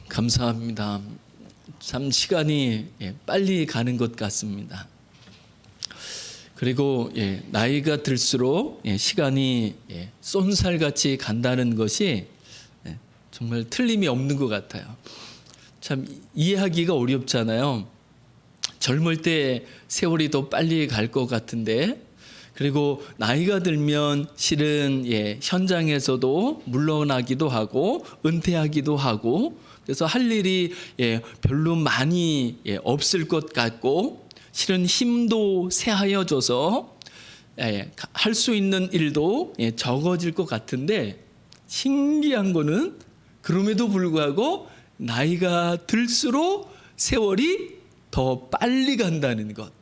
감사합니다. 참 시간이 빨리 가는 것 같습니다. 그리고 나이가 들수록 시간이 쏜살같이 간다는 것이 정말 틀림이 없는 것 같아요. 참 이해하기가 어렵잖아요. 젊을 때 세월이 더 빨리 갈 것 같은데, 그리고 나이가 들면 실은 현장에서도 물러나기도 하고 은퇴하기도 하고, 그래서 할 일이 별로 많이 없을 것 같고, 실은 힘도 쇠하여져서 할 수 있는 일도 적어질 것 같은데, 신기한 거는 그럼에도 불구하고 나이가 들수록 세월이 더 빨리 간다는 것,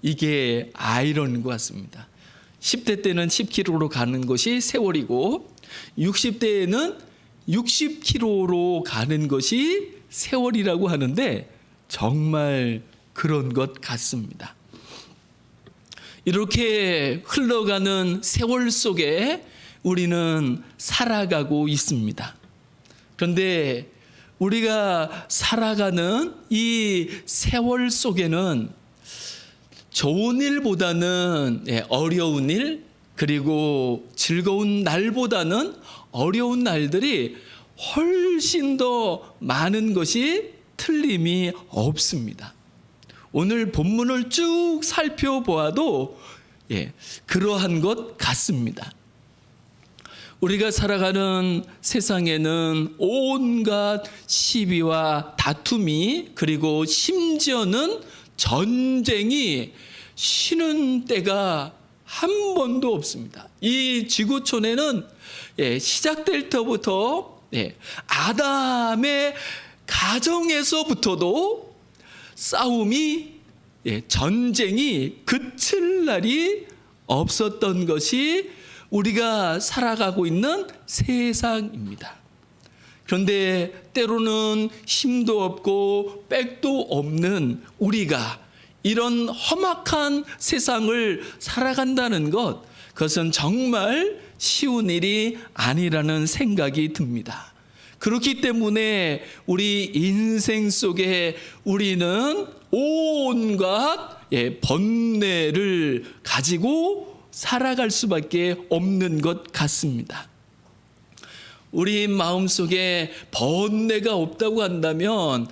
이게 아이러니인 것 같습니다. 10대 때는 10km로 가는 것이 세월이고 60대에는 60km로 가는 것이 세월이라고 하는데, 정말 그런 것 같습니다. 이렇게 흘러가는 세월 속에 우리는 살아가고 있습니다. 그런데 우리가 살아가는 이 세월 속에는 좋은 일보다는 어려운 일, 그리고 즐거운 날보다는 어려운 날들이 훨씬 더 많은 것이 틀림이 없습니다. 오늘 본문을 쭉 살펴보아도 그러한 것 같습니다. 우리가 살아가는 세상에는 온갖 시비와 다툼이, 그리고 심지어는 전쟁이 쉬는 때가 한 번도 없습니다. 이 지구촌에는 시작될 때부터 아담의 가정에서부터도 싸움이, 전쟁이 그칠 날이 없었던 것이 우리가 살아가고 있는 세상입니다. 그런데 때로는 힘도 없고 백도 없는 우리가 이런 험악한 세상을 살아간다는 것, 그것은 정말 쉬운 일이 아니라는 생각이 듭니다. 그렇기 때문에 우리 인생 속에 우리는 온갖 번뇌를 가지고 살아갈 수밖에 없는 것 같습니다. 우리 마음속에 번뇌가 없다고 한다면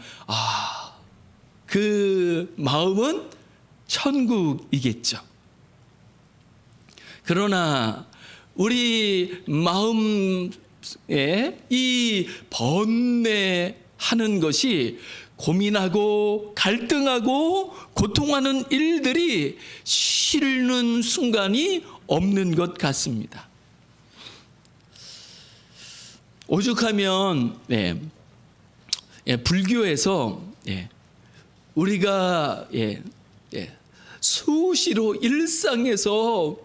그 마음은 천국이겠죠. 그러나 우리 마음에 이 번뇌하는 것이, 고민하고 갈등하고 고통하는 일들이 쉬는 순간이 없는 것 같습니다. 오죽하면 불교에서 우리가 수시로 일상에서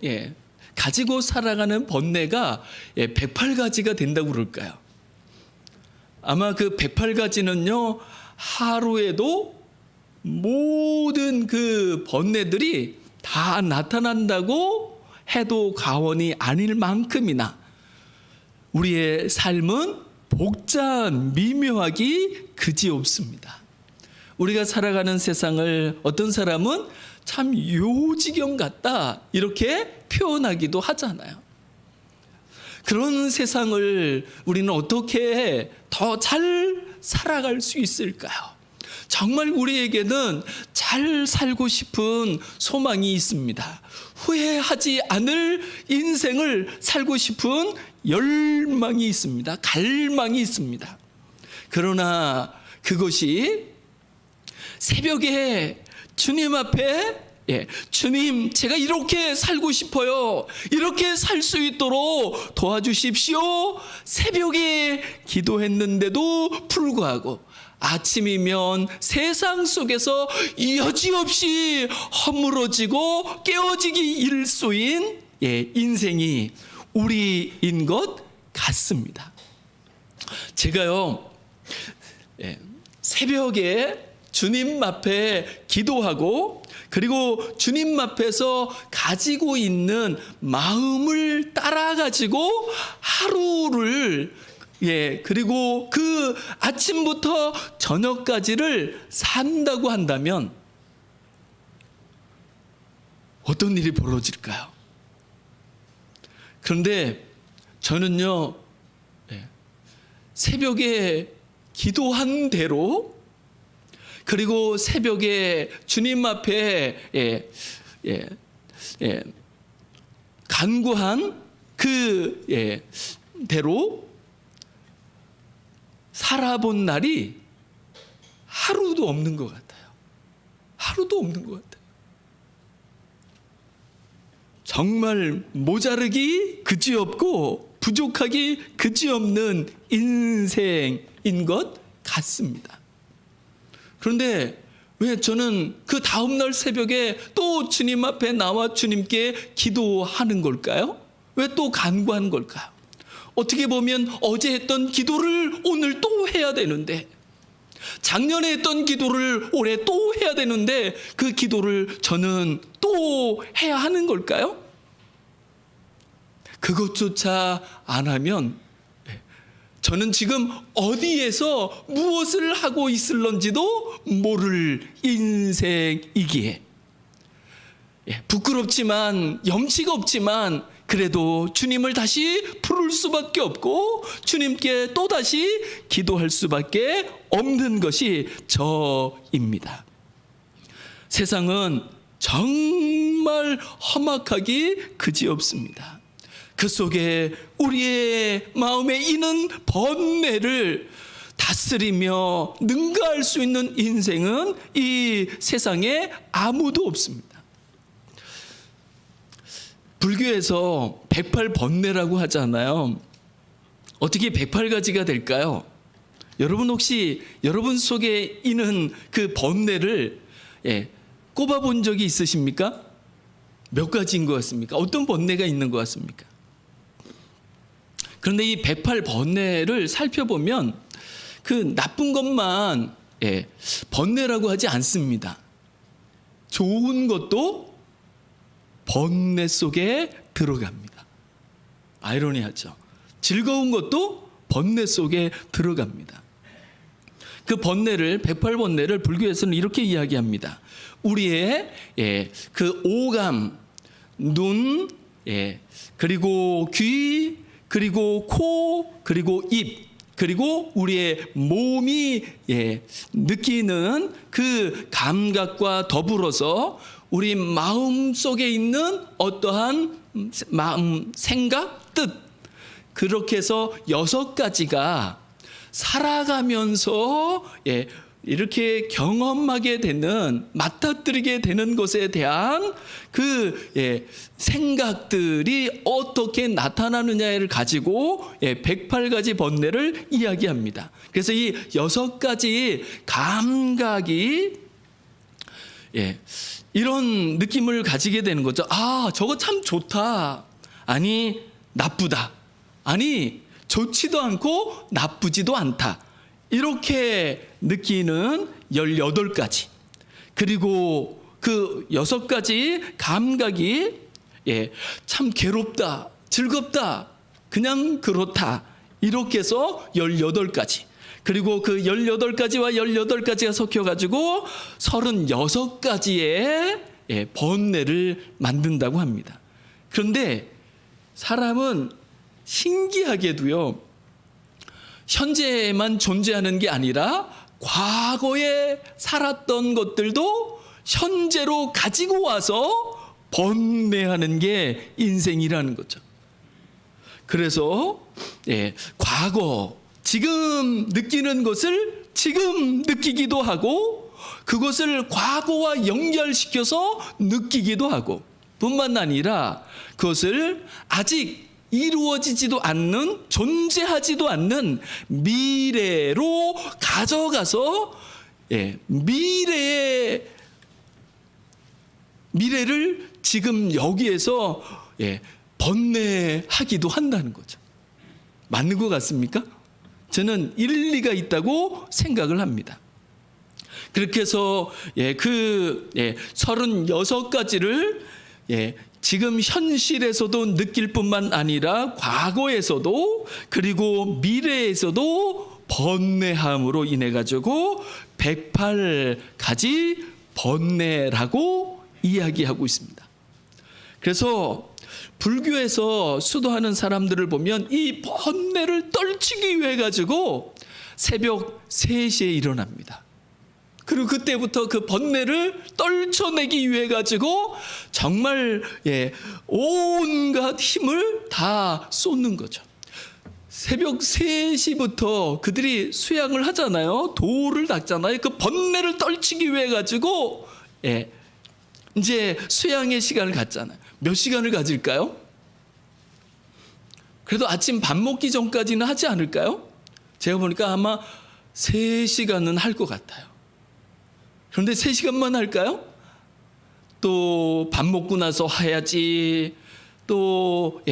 가지고 살아가는 번뇌가 108가지가 된다고 그럴까요? 아마 그 108가지는요 하루에도 모든 그 번뇌들이 다 나타난다고 해도 과언이 아닐 만큼이나 우리의 삶은 복잡 미묘하기 그지없습니다. 우리가 살아가는 세상을 어떤 사람은 참 요지경 같다 이렇게 표현하기도 하잖아요. 그런 세상을 우리는 어떻게 더 잘 살아갈 수 있을까요? 정말 우리에게는 잘 살고 싶은 소망이 있습니다. 후회하지 않을 인생을 살고 싶은 열망이 있습니다. 갈망이 있습니다. 그러나 그것이 새벽에 주님 앞에 주님, 제가 이렇게 살고 싶어요. 이렇게 살 수 있도록 도와주십시오. 새벽에 기도했는데도 불구하고 아침이면 세상 속에서 여지없이 허물어지고 깨어지기 일소인 인생이 우리인 것 같습니다. 제가요 새벽에 주님 앞에 기도하고, 그리고 주님 앞에서 가지고 있는 마음을 따라 가지고 하루를 그리고 그 아침부터 저녁까지를 산다고 한다면 어떤 일이 벌어질까요? 그런데 저는요, 새벽에 기도한 대로, 그리고 새벽에 주님 앞에 간구한 그 대로 살아본 날이 하루도 없는 것 같아요. 하루도 없는 것 같아요. 정말 모자르기 그지없고 부족하기 그지없는 인생인 것 같습니다. 그런데 왜 저는 그 다음날 새벽에 또 주님 앞에 나와 주님께 기도하는 걸까요? 왜 또 간구하는 걸까요? 어떻게 보면 어제 했던 기도를 오늘 또 해야 되는데, 작년에 했던 기도를 올해 또 해야 되는데, 그 기도를 저는 또 해야 하는 걸까요? 그것조차 안 하면 저는 지금 어디에서 무엇을 하고 있을런지도 모를 인생이기에, 부끄럽지만 염치가 없지만 그래도 주님을 다시 부를 수밖에 없고 주님께 또다시 기도할 수밖에 없는 것이 저입니다. 세상은 정말 험악하기 그지없습니다. 그 속에 우리의 마음에 있는 번뇌를 다스리며 능가할 수 있는 인생은 이 세상에 아무도 없습니다. 불교에서 108번뇌라고 하잖아요. 어떻게 108가지가 될까요? 여러분 혹시 여러분 속에 있는 그 번뇌를 꼽아본 적이 있으십니까? 몇 가지인 것 같습니까? 어떤 번뇌가 있는 것 같습니까? 그런데 이 108번뇌를 살펴보면 그 나쁜 것만 번뇌라고 하지 않습니다. 좋은 것도 번뇌 속에 들어갑니다. 아이러니하죠. 즐거운 것도 번뇌 속에 들어갑니다. 그 번뇌를, 108번뇌를 불교에서는 이렇게 이야기합니다. 우리의 그 오감, 눈, 그리고 귀, 그리고 코, 그리고 입, 그리고 우리의 몸이 느끼는 그 감각과 더불어서 우리 마음 속에 있는 어떠한 마음, 생각, 뜻, 그렇게 해서 6가지가 살아가면서 이렇게 경험하게 되는, 맞닥뜨리게 되는 것에 대한 그 생각들이 어떻게 나타나느냐를 가지고 108가지 번뇌를 이야기합니다. 그래서 이 6가지 감각이 이런 느낌을 가지게 되는 거죠. 아, 저거 참 좋다. 아니, 나쁘다. 아니, 좋지도 않고 나쁘지도 않다. 이렇게 느끼는 18가지. 그리고 그 6가지 감각이 참 괴롭다, 즐겁다, 그냥 그렇다. 이렇게 해서 18가지. 그리고 그 18가지와 18가지가 섞여가지고 36가지의 번뇌를 만든다고 합니다. 그런데 사람은 신기하게도요, 현재에만 존재하는 게 아니라 과거에 살았던 것들도 현재로 가지고 와서 번뇌하는 게 인생이라는 거죠. 그래서 과거, 지금 느끼는 것을 지금 느끼기도 하고, 그것을 과거와 연결시켜서 느끼기도 하고, 뿐만 아니라 그것을 아직 이루어지지도 않는, 존재하지도 않는 미래로 가져가서 미래를 지금 여기에서 번뇌하기도 한다는 거죠. 맞는 것 같습니까? 저는 일리가 있다고 생각을 합니다. 그렇게 해서 그 36가지를 지금 현실에서도 느낄 뿐만 아니라 과거에서도 그리고 미래에서도 번뇌함으로 인해 가지고 108가지 번뇌라고 이야기하고 있습니다. 그래서 불교에서 수도하는 사람들을 보면 이 번뇌를 떨치기 위해 가지고 새벽 3시에 일어납니다. 그리고 그때부터 그 번뇌를 떨쳐내기 위해 가지고 정말 온갖 힘을 다 쏟는 거죠. 새벽 3시부터 그들이 수양을 하잖아요. 도를 닦잖아요. 그 번뇌를 떨치기 위해 가지고 이제 수양의 시간을 갖잖아요. 몇 시간을 가질까요? 그래도 아침 밥 먹기 전까지는 하지 않을까요? 제가 보니까 아마 3시간은 할 것 같아요. 그런데 3시간만 할까요? 또 밥 먹고 나서 해야지, 또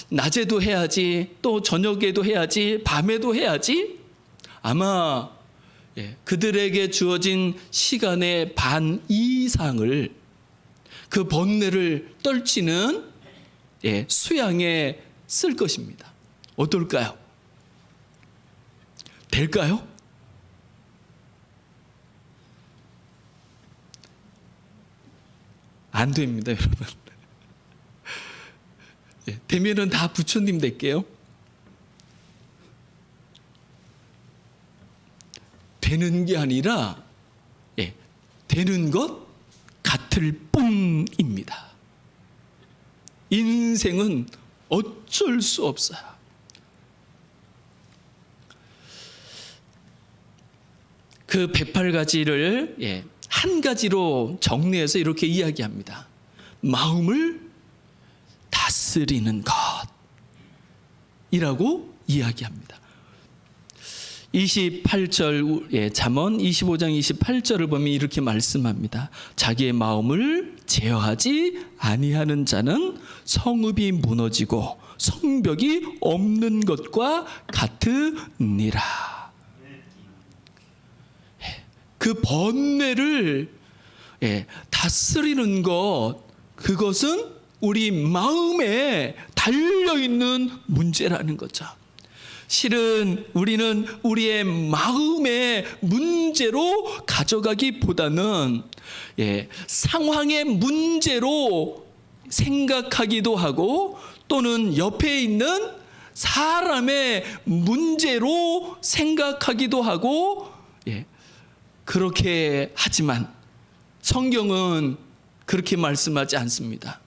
낮에도 해야지, 또 저녁에도 해야지, 밤에도 해야지. 아마 그들에게 주어진 시간의 반 이상을 그 번뇌를 떨치는 수양에 쓸 것입니다. 어떨까요? 될까요? 안 됩니다, 여러분. 되면은 다 부처님 될게요. 되는 게 아니라 되는 것 같을 뿐입니다. 인생은 어쩔 수 없어요. 그 108가지를 한 가지로 정리해서 이렇게 이야기합니다. 마음을 다스리는 것이라고 이야기합니다. 28절 잠언 25장 28절을 보면 이렇게 말씀합니다. 자기의 마음을 제어하지 아니하는 자는 성읍이 무너지고 성벽이 없는 것과 같으니라. 그 번뇌를 다스리는 것, 그것은 우리 마음에 달려있는 문제라는 거죠. 실은 우리는 우리의 마음의 문제로 가져가기보다는 상황의 문제로 생각하기도 하고, 또는 옆에 있는 사람의 문제로 생각하기도 하고, 그렇게 하지만 성경은 그렇게 말씀하지 않습니다.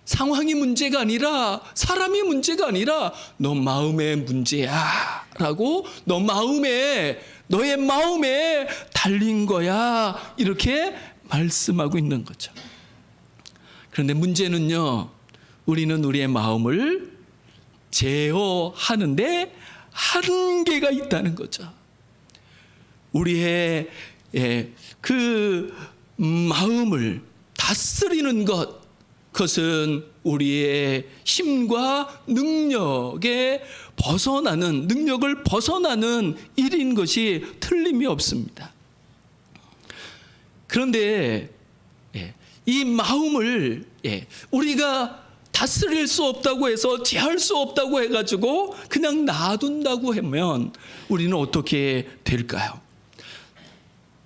상황이 문제가 아니라, 사람이 문제가 아니라 너 마음의 문제야 라고, 너의 마음에 달린 거야, 이렇게 말씀하고 있는 거죠. 그런데 문제는요, 우리는 우리의 마음을 제어하는데 한계가 있다는 거죠. 우리의 그 마음을 다스리는 것, 그것은 우리의 힘과 능력을 벗어나는 일인 것이 틀림이 없습니다. 그런데 이 마음을 우리가 다스릴 수 없다고 해서, 제할 수 없다고 해가지고 그냥 놔둔다고 하면 우리는 어떻게 될까요?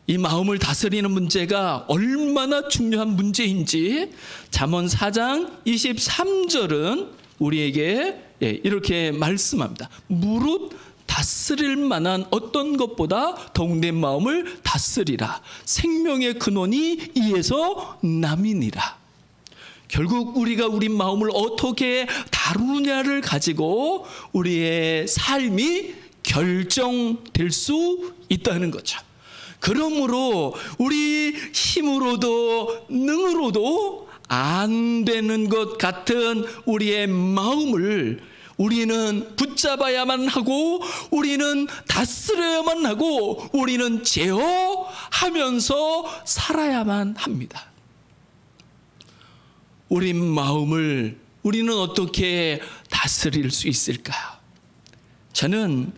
이 마음을 다스리는 문제가 얼마나 중요한 문제인지 잠언 4장 23절은 우리에게 이렇게 말씀합니다. 무릇 다스릴 만한 어떤 것보다 더욱 내 마음을 다스리라. 생명의 근원이 이에서 남이니라. 결국 우리가 우리 마음을 어떻게 다루느냐를 가지고 우리의 삶이 결정될 수 있다는 거죠. 그러므로 우리 힘으로도 능으로도 안 되는 것 같은 우리의 마음을 우리는 붙잡아야만 하고, 우리는 다스려야만 하고, 우리는 제어하면서 살아야만 합니다. 우리 마음을 우리는 어떻게 다스릴 수 있을까요? 저는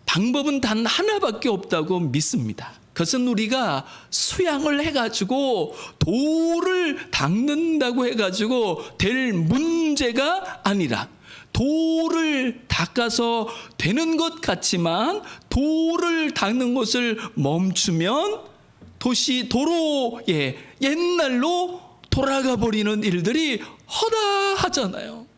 방법은 단 하나밖에 없다고 믿습니다. 그것은 우리가 수양을 해가지고 돌을 닦는다고 해가지고 될 문제가 아니라, 돌을 닦아서 되는 것 같지만 돌을 닦는 것을 멈추면 도로 옛날로 돌아가 버리는 일들이 허다하잖아요.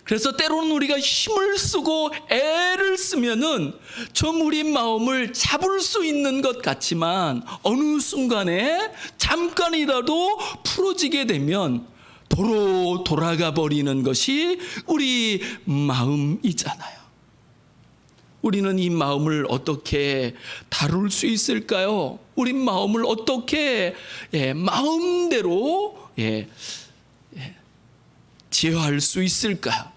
그래서 때로는 우리가 힘을 쓰고 애를 쓰면은 좀 우리 마음을 잡을 수 있는 것 같지만 어느 순간에 잠깐이라도 풀어지게 되면 도로 돌아가 버리는 것이 우리 마음이잖아요. 우리는 이 마음을 어떻게 다룰 수 있을까요? 우리 마음을 어떻게 마음대로 제어할 수 있을까요?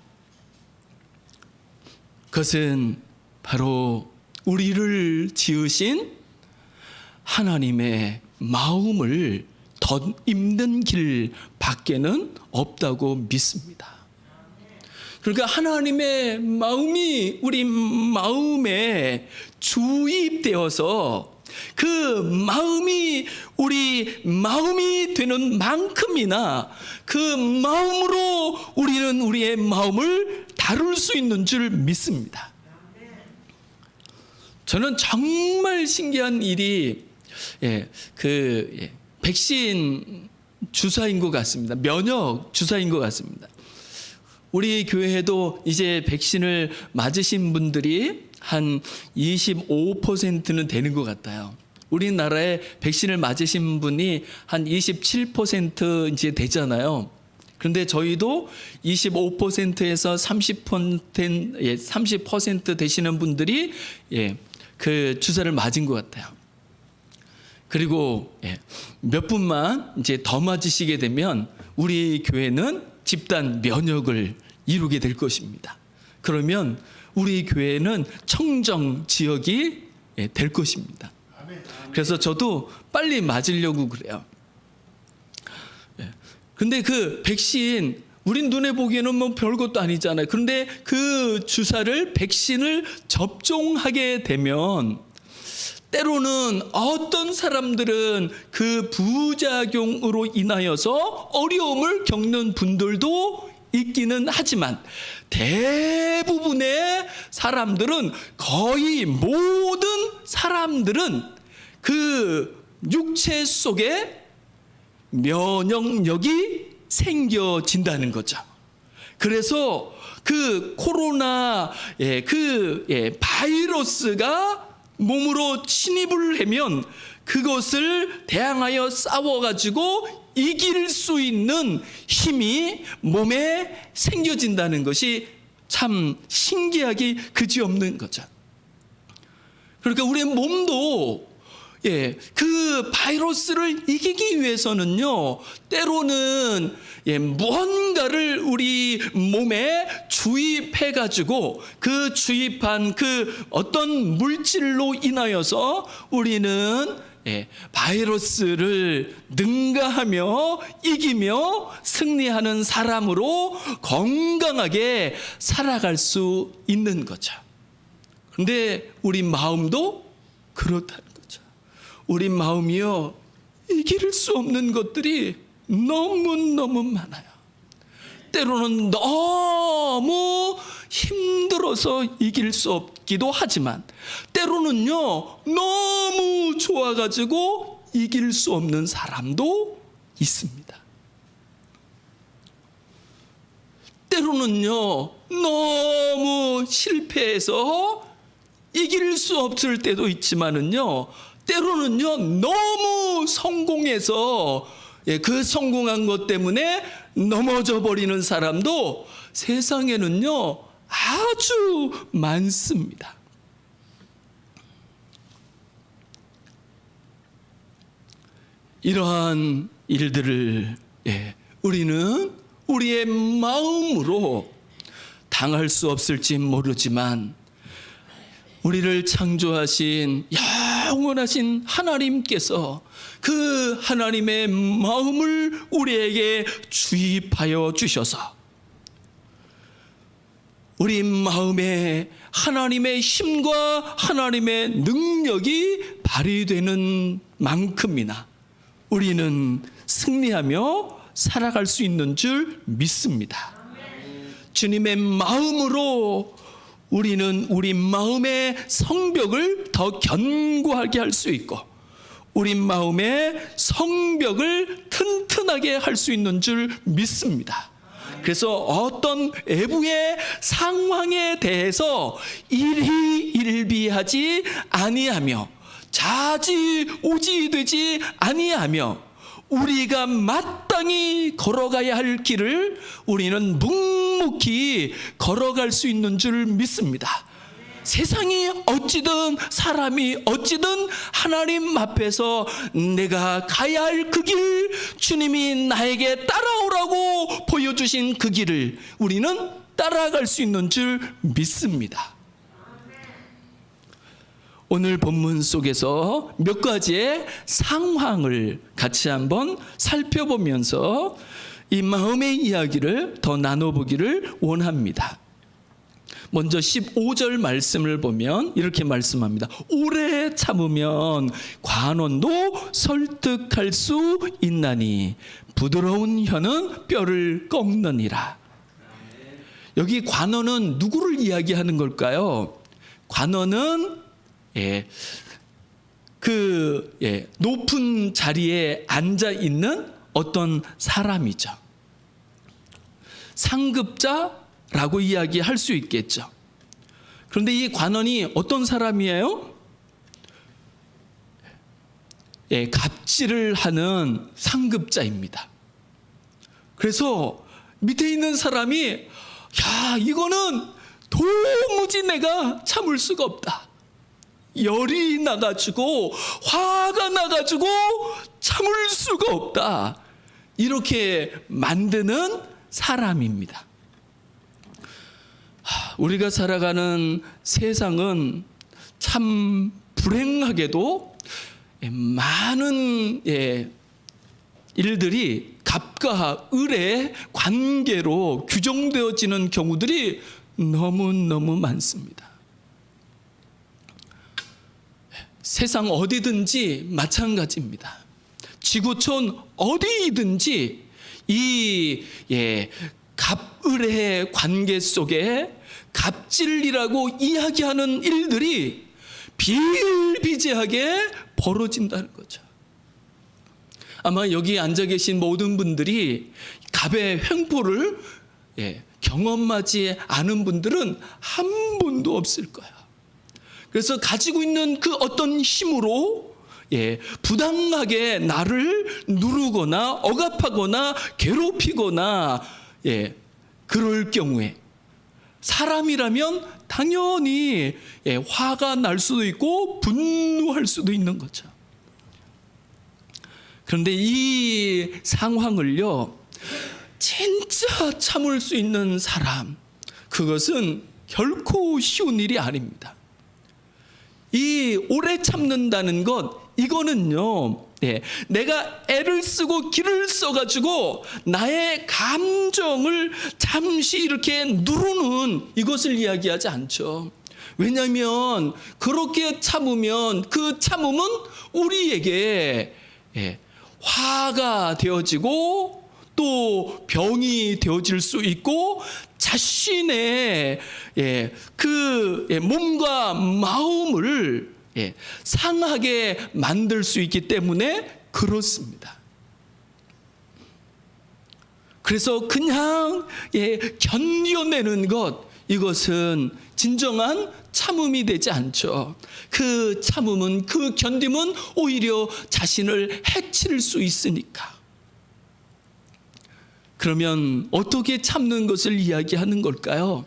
그것은 바로 우리를 지으신 하나님의 마음을 덧입는 길 밖에는 없다고 믿습니다. 그러니까 하나님의 마음이 우리 마음에 주입되어서 그 마음이 우리 마음이 되는 만큼이나 그 마음으로 우리는 우리의 마음을 다룰 수 있는 줄 믿습니다. 저는 정말 신기한 일이 백신 주사인 것 같습니다. 면역 주사인 것 같습니다. 우리 교회에도 이제 백신을 맞으신 분들이 한 25%는 되는 것 같아요. 우리나라에 백신을 맞으신 분이 한 27% 이제 되잖아요. 그런데 저희도 25%에서 30% 되시는 분들이 그 주사를 맞은 것 같아요. 그리고 몇 분만 이제 더 맞으시게 되면 우리 교회는 집단 면역을 이루게 될 것입니다. 그러면 우리 교회는 청정 지역이 될 것입니다. 그래서 저도 빨리 맞으려고 그래요. 근데 그 백신, 우린 눈에 보기에는 뭐 별것도 아니잖아요. 그런데 그 백신을 접종하게 되면 때로는 어떤 사람들은 그 부작용으로 인하여서 어려움을 겪는 분들도 있기는 하지만 대부분의 사람들은, 거의 모든 사람들은 그 육체 속에 면역력이 생겨진다는 거죠. 그래서 그 코로나 바이러스가 몸으로 침입을 하면 그것을 대항하여 싸워가지고 이길 수 있는 힘이 몸에 생겨진다는 것이 참 신기하기 그지없는 거죠. 그러니까 우리 몸도 그 바이러스를 이기기 위해서는요, 때로는 무언가를 우리 몸에 주입해가지고 그 주입한 그 어떤 물질로 인하여서 우리는 바이러스를 능가하며 이기며 승리하는 사람으로 건강하게 살아갈 수 있는 거죠. 그런데 우리 마음도 그렇다는 거죠. 우리 마음이요, 이길 수 없는 것들이 너무너무 많아요. 때로는 너무 힘들어서 이길 수 없기도 하지만 때로는요, 너무 좋아가지고 이길 수 없는 사람도 있습니다. 때로는요, 너무 실패해서 이길 수 없을 때도 있지만은요, 때로는요, 너무 성공해서 그 성공한 것 때문에 넘어져 버리는 사람도 세상에는요, 아주 많습니다. 이러한 일들을 우리는 우리의 마음으로 당할 수 없을지 모르지만 우리를 창조하신 영원하신 하나님께서 그 하나님의 마음을 우리에게 주입하여 주셔서 우리 마음에 하나님의 힘과 하나님의 능력이 발휘되는 만큼이나 우리는 승리하며 살아갈 수 있는 줄 믿습니다. 주님의 마음으로 우리는 우리 마음의 성벽을 더 견고하게 할 수 있고 우리 마음의 성벽을 튼튼하게 할 수 있는 줄 믿습니다. 그래서 어떤 외부의 상황에 대해서 일희일비하지 아니하며 좌지우지되지 아니하며 우리가 마땅히 걸어가야 할 길을 우리는 묵묵히 걸어갈 수 있는 줄 믿습니다. 세상이 어찌든 사람이 어찌든 하나님 앞에서 내가 가야 할 그 길, 주님이 나에게 따라오라고 보여주신 그 길을 우리는 따라갈 수 있는 줄 믿습니다. 오늘 본문 속에서 몇 가지의 상황을 같이 한번 살펴보면서 이 마음의 이야기를 더 나눠보기를 원합니다. 먼저 15절 말씀을 보면 이렇게 말씀합니다. 오래 참으면 관원도 설득할 수 있나니 부드러운 혀는 뼈를 꺾느니라. 여기 관원은 누구를 이야기하는 걸까요? 관원은 높은 자리에 앉아 있는 어떤 사람이죠. 상급자라고 이야기할 수 있겠죠. 그런데 이 관원이 어떤 사람이에요? 갑질을 하는 상급자입니다. 그래서 밑에 있는 사람이 야, 이거는 도무지 내가 참을 수가 없다. 열이 나가지고 화가 나가지고 참을 수가 없다. 이렇게 만드는 사람입니다. 우리가 살아가는 세상은 참 불행하게도 많은 일들이 갑과 을의 관계로 규정되어지는 경우들이 너무너무 많습니다. 세상 어디든지 마찬가지입니다. 지구촌 어디든지 이 갑을의 관계 속에 갑질이라고 이야기하는 일들이 비일비재하게 벌어진다는 거죠. 아마 여기 앉아 계신 모든 분들이 갑의 횡포를 경험하지 않은 분들은 한 분도 없을 거예요. 그래서 가지고 있는 그 어떤 힘으로 부당하게 나를 누르거나 억압하거나 괴롭히거나 그럴 경우에 사람이라면 당연히 화가 날 수도 있고 분노할 수도 있는 거죠. 그런데 이 상황을요, 진짜 참을 수 있는 사람, 그것은 결코 쉬운 일이 아닙니다. 이 오래 참는다는 것, 이거는요, 내가 애를 쓰고 기를 써가지고 나의 감정을 잠시 이렇게 누르는 이것을 이야기하지 않죠. 왜냐하면 그렇게 참으면 그 참음은 우리에게 화가 되어지고 또 병이 되어질 수 있고 자신의 그 몸과 마음을 상하게 만들 수 있기 때문에 그렇습니다. 그래서 그냥 견뎌내는 것, 이것은 진정한 참음이 되지 않죠. 그 참음은, 그 견딤은 오히려 자신을 해칠 수 있으니까. 그러면 어떻게 참는 것을 이야기하는 걸까요?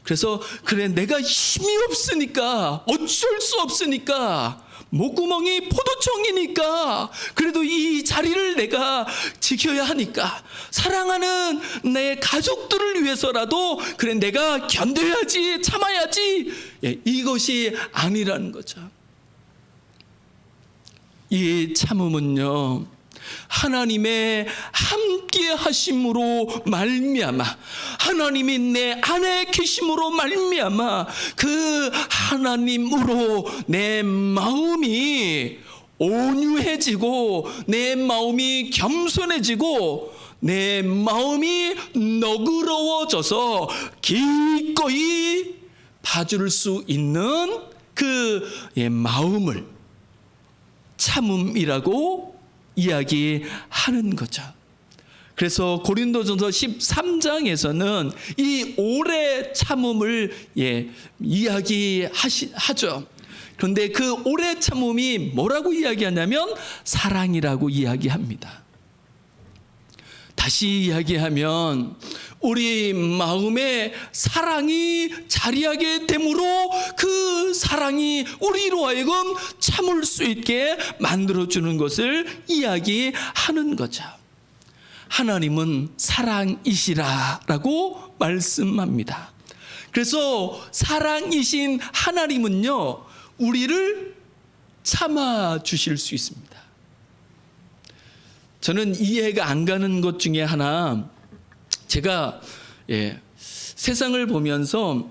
그래서 그래, 내가 힘이 없으니까, 어쩔 수 없으니까, 목구멍이 포도청이니까 그래도 이 자리를 내가 지켜야 하니까, 사랑하는 내 가족들을 위해서라도 그래 내가 견뎌야지, 참아야지, 이것이 아니라는 거죠. 이 참음은요, 하나님의 함께 하심으로 말미암아, 하나님이 내 안에 계심으로 말미암아 그 하나님으로 내 마음이 온유해지고 내 마음이 겸손해지고 내 마음이 너그러워져서 기꺼이 봐줄 수 있는 그 마음을 참음이라고 이야기하는 거죠. 그래서 고린도전서 13장에서는 이 오래 참음을 이야기하죠. 그런데 그 오래 참음이 뭐라고 이야기하냐면 사랑이라고 이야기합니다. 다시 이야기하면 우리 마음에 사랑이 자리하게 되므로 그 사랑이 우리로 하여금 참을 수 있게 만들어주는 것을 이야기하는 거죠. 하나님은 사랑이시라라고 말씀합니다. 그래서 사랑이신 하나님은요, 우리를 참아주실 수 있습니다. 저는 이해가 안 가는 것 중에 하나, 제가 세상을 보면서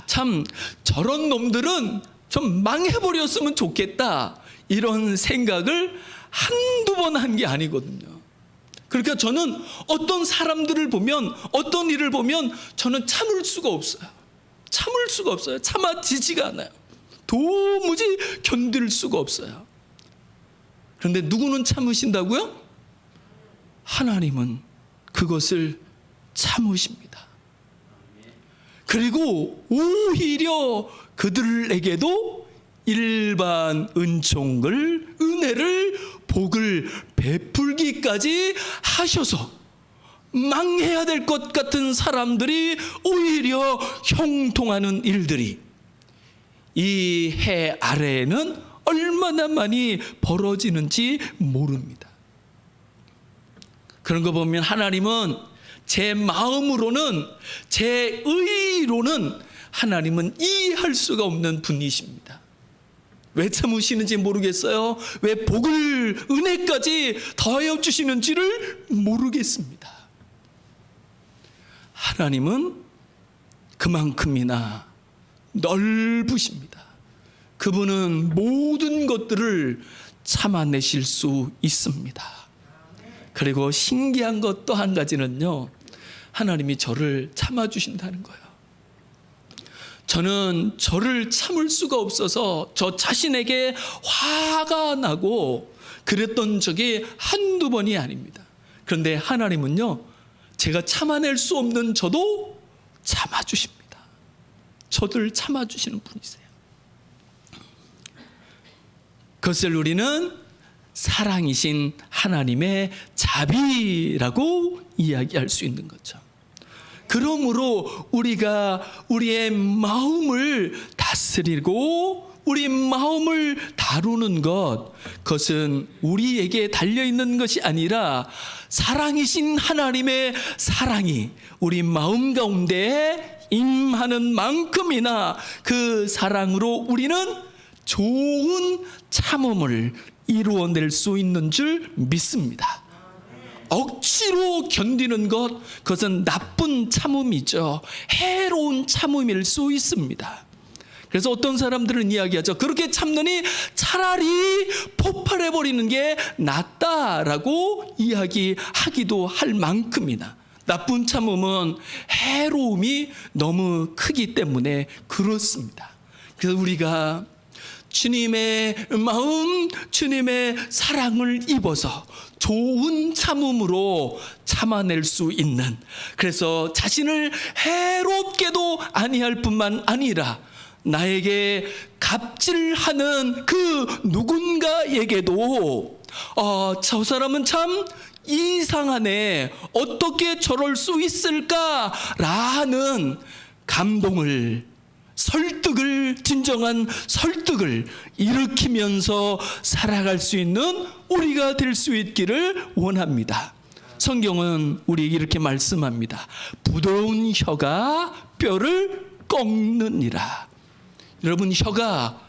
참 저런 놈들은 좀 망해버렸으면 좋겠다, 이런 생각을 한두 번 한 게 아니거든요. 그러니까 저는 어떤 사람들을 보면, 어떤 일을 보면 저는 참을 수가 없어요. 참을 수가 없어요. 참아지지가 않아요. 도무지 견딜 수가 없어요. 그런데 누구는 참으신다고요? 하나님은 그것을 참으십니다. 그리고 오히려 그들에게도 일반 은혜를 복을 베풀기까지 하셔서 망해야 될 것 같은 사람들이 오히려 형통하는 일들이 이 해 아래에는 얼마나 많이 벌어지는지 모릅니다. 그런 거 보면 하나님은 제 마음으로는, 제 의로는 하나님은 이해할 수가 없는 분이십니다. 왜 참으시는지 모르겠어요. 왜 복을, 은혜까지 더하여 주시는지를 모르겠습니다. 하나님은 그만큼이나 넓으십니다. 그분은 모든 것들을 참아내실 수 있습니다. 그리고 신기한 것 또 한 가지는요, 하나님이 저를 참아주신다는 거예요. 저는 저를 참을 수가 없어서 저 자신에게 화가 나고 그랬던 적이 한두 번이 아닙니다. 그런데 하나님은요, 제가 참아낼 수 없는 저도 참아주십니다. 저를 참아주시는 분이세요. 그것을 우리는 사랑이신 하나님의 자비라고 이야기할 수 있는 거죠. 그러므로 우리가 우리의 마음을 다스리고 우리 마음을 다루는 것, 그것은 우리에게 달려있는 것이 아니라 사랑이신 하나님의 사랑이 우리 마음 가운데 임하는 만큼이나 그 사랑으로 우리는 좋은 참음을 이루어낼 수 있는 줄 믿습니다. 억지로 견디는 것, 그것은 나쁜 참음이죠. 해로운 참음일 수 있습니다. 그래서 어떤 사람들은 이야기하죠. 그렇게 참느니 차라리 폭발해버리는 게 낫다라고 이야기하기도 할 만큼이나 나쁜 참음은 해로움이 너무 크기 때문에 그렇습니다. 그래서 우리가 주님의 마음, 주님의 사랑을 입어서 좋은 참음으로 참아낼 수 있는, 그래서 자신을 해롭게도 아니할 뿐만 아니라 나에게 갑질하는 그 누군가에게도 저 사람은 참 이상하네, 어떻게 저럴 수 있을까라는 감동을, 설득을, 진정한 설득을 일으키면서 살아갈 수 있는 우리가 될 수 있기를 원합니다. 성경은 우리에게 이렇게 말씀합니다. 부드러운 혀가 뼈를 꺾느니라. 여러분, 혀가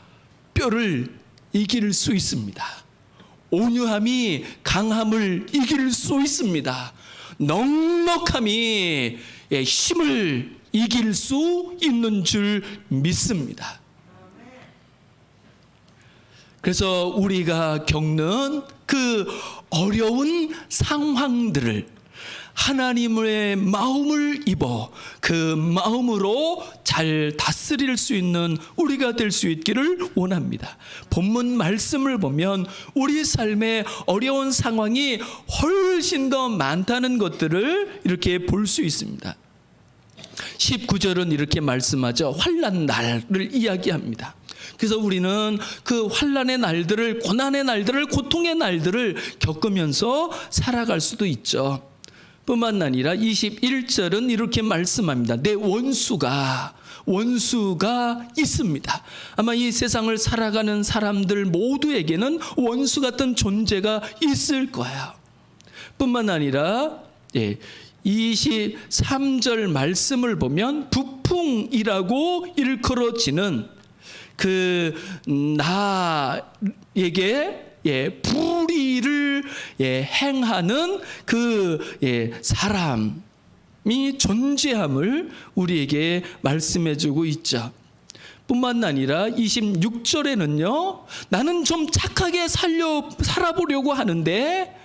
뼈를 이길 수 있습니다. 온유함이 강함을 이길 수 있습니다. 넉넉함이 힘을 이길 수 있는 줄 믿습니다. 그래서 우리가 겪는 그 어려운 상황들을 하나님의 마음을 입어 그 마음으로 잘 다스릴 수 있는 우리가 될 수 있기를 원합니다. 본문 말씀을 보면 우리 삶의 어려운 상황이 훨씬 더 많다는 것들을 이렇게 볼 수 있습니다. 19절은 이렇게 말씀하죠. 환난 날을 이야기합니다. 그래서 우리는 그 환난의 날들을, 고난의 날들을, 고통의 날들을 겪으면서 살아갈 수도 있죠. 뿐만 아니라 21절은 이렇게 말씀합니다. 내 원수가 있습니다. 아마 이 세상을 살아가는 사람들 모두에게는 원수 같은 존재가 있을 거예요. 뿐만 아니라 23절 말씀을 보면 북풍이라고 일컬어지는 그 나에게 불의를 행하는 그 사람이 존재함을 우리에게 말씀해주고 있죠. 뿐만 아니라 26절에는요, 나는 좀 착하게 살아보려고 하는데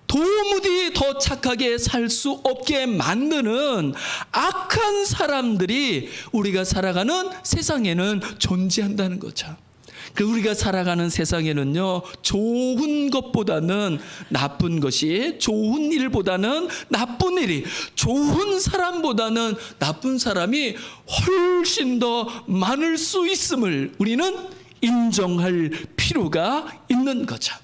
도무지 더 착하게 살 수 없게 만드는 악한 사람들이 우리가 살아가는 세상에는 존재한다는 거죠. 우리가 살아가는 세상에는요, 좋은 것보다는 나쁜 것이, 좋은 일보다는 나쁜 일이, 좋은 사람보다는 나쁜 사람이 훨씬 더 많을 수 있음을 우리는 인정할 필요가 있는 거죠.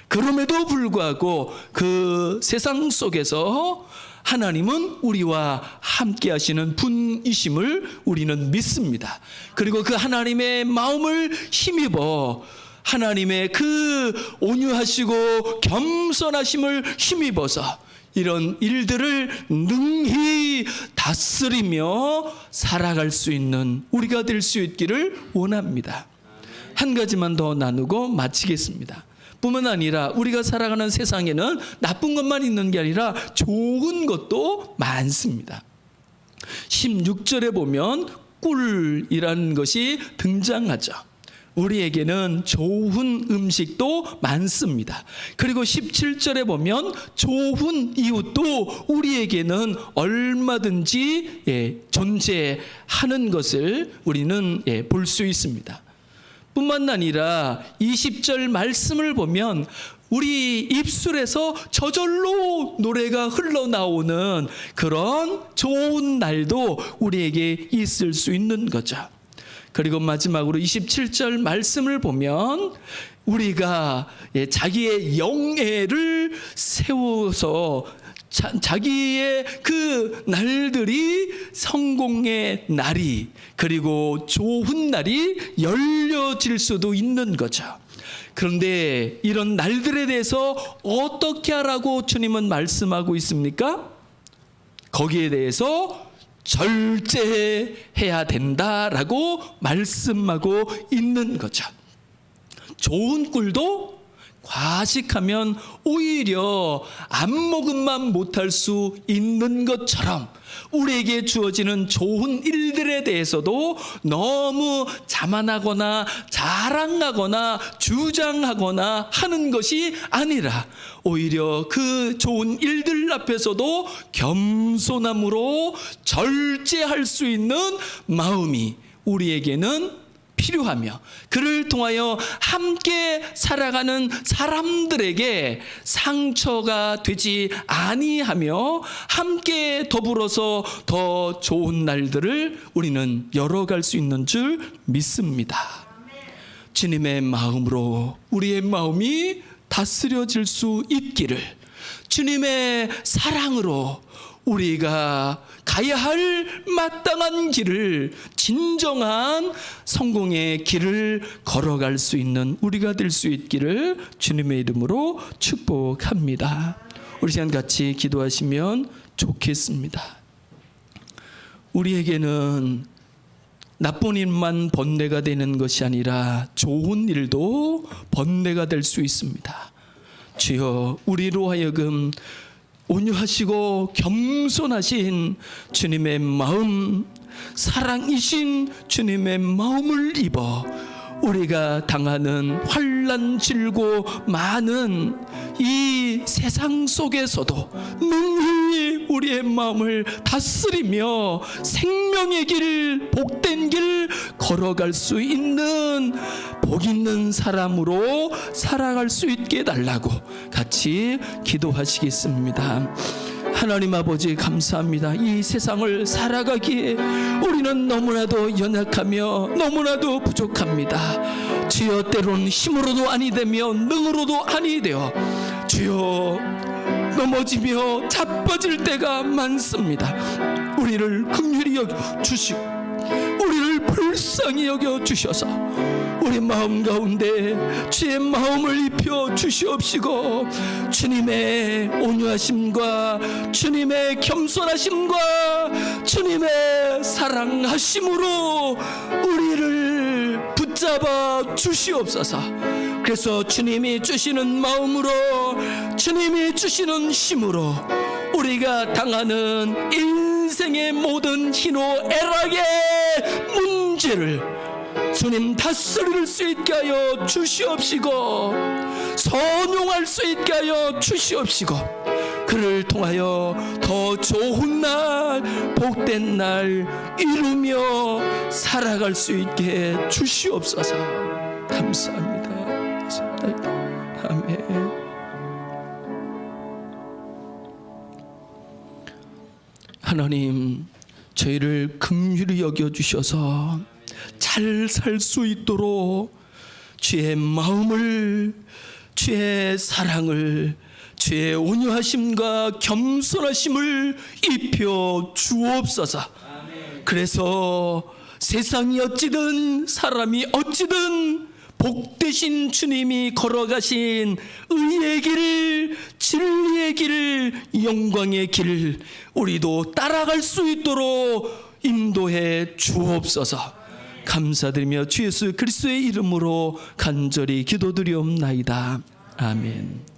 그럼에도 불구하고 그 세상 속에서 하나님은 우리와 함께 하시는 분이심을 우리는 믿습니다. 그리고 그 하나님의 마음을 힘입어 하나님의 그 온유하시고 겸손하심을 힘입어서 이런 일들을 능히 다스리며 살아갈 수 있는 우리가 될 수 있기를 원합니다. 한 가지만 더 나누고 마치겠습니다. 뿐만 아니라 우리가 살아가는 세상에는 나쁜 것만 있는 게 아니라 좋은 것도 많습니다. 16절에 보면 꿀이라는 것이 등장하죠. 우리에게는 좋은 음식도 많습니다. 그리고 17절에 보면 좋은 이웃도 우리에게는 얼마든지 존재하는 것을 우리는 볼 수 있습니다. 뿐만 아니라 20절 말씀을 보면 우리 입술에서 저절로 노래가 흘러나오는 그런 좋은 날도 우리에게 있을 수 있는 거죠. 그리고 마지막으로 27절 말씀을 보면 우리가 자기의 영예를 세워서 자기의 그 날들이 성공의 날이 그리고 좋은 날이 열려질 수도 있는 거죠. 그런데 이런 날들에 대해서 어떻게 하라고 주님은 말씀하고 있습니까? 거기에 대해서 절제해야 된다라고 말씀하고 있는 거죠. 좋은 꿀도 과식하면 오히려 안목음만 못할 수 있는 것처럼 우리에게 주어지는 좋은 일들에 대해서도 너무 자만하거나 자랑하거나 주장하거나 하는 것이 아니라 오히려 그 좋은 일들 앞에서도 겸손함으로 절제할 수 있는 마음이 우리에게는 필요하며 그를 통하여 함께 살아가는 사람들에게 상처가 되지 아니하며 함께 더불어서 더 좋은 날들을 우리는 열어갈 수 있는 줄 믿습니다. 주님의 마음으로 우리의 마음이 다스려질 수 있기를, 주님의 사랑으로 우리가 가야 할 마땅한 길을, 진정한 성공의 길을 걸어갈 수 있는 우리가 될 수 있기를 주님의 이름으로 축복합니다. 우리 시간 같이 기도하시면 좋겠습니다. 우리에게는 나쁜 일만 번뇌가 되는 것이 아니라 좋은 일도 번뇌가 될 수 있습니다. 주여, 우리로 하여금 온유하시고 겸손하신 주님의 마음, 사랑이신 주님의 마음을 입어 우리가 당하는 환난, 질고 많은 이 세상 속에서도 능히 우리의 마음을 다스리며 생명의 길, 복된 길 걸어갈 수 있는 복 있는 사람으로 살아갈 수 있게 해달라고 같이 기도하시겠습니다. 하나님 아버지, 감사합니다. 이 세상을 살아가기에 우리는 너무나도 연약하며 너무나도 부족합니다. 주여, 때로는 힘으로도 아니 되며 능으로도 아니 되어 주여 넘어지며 자빠질 때가 많습니다. 우리를 긍휼히 여겨 주시고 우리를 불쌍히 여겨 주셔서 우리 마음 가운데 주의 마음을 입혀 주시옵시고 주님의 온유하심과 주님의 겸손하심과 주님의 사랑하심으로 우리를 붙잡아 주시옵소서. 그래서 주님이 주시는 마음으로, 주님이 주시는 힘으로 우리가 당하는 인생의 모든 희노애락의 문제를 주님 다스릴 수 있게 하여 주시옵시고 선용할 수 있게 하여 주시옵시고 그를 통하여 더 좋은 날, 복된 날 이루며 살아갈 수 있게 주시옵소서. 감사합니다. 아멘. 하나님, 저희를 긍휼히 여겨주셔서 잘 살 수 있도록 주의 마음을, 주의 사랑을, 주의 온유하심과 겸손하심을 입혀 주옵소서. 그래서 세상이 어찌든 사람이 어찌든 복되신 주님이 걸어가신 의의 길, 진리의 길, 영광의 길 우리도 따라갈 수 있도록 인도해 주옵소서. 감사드리며 주 예수 그리스도의 이름으로 간절히 기도드리옵나이다. 아멘.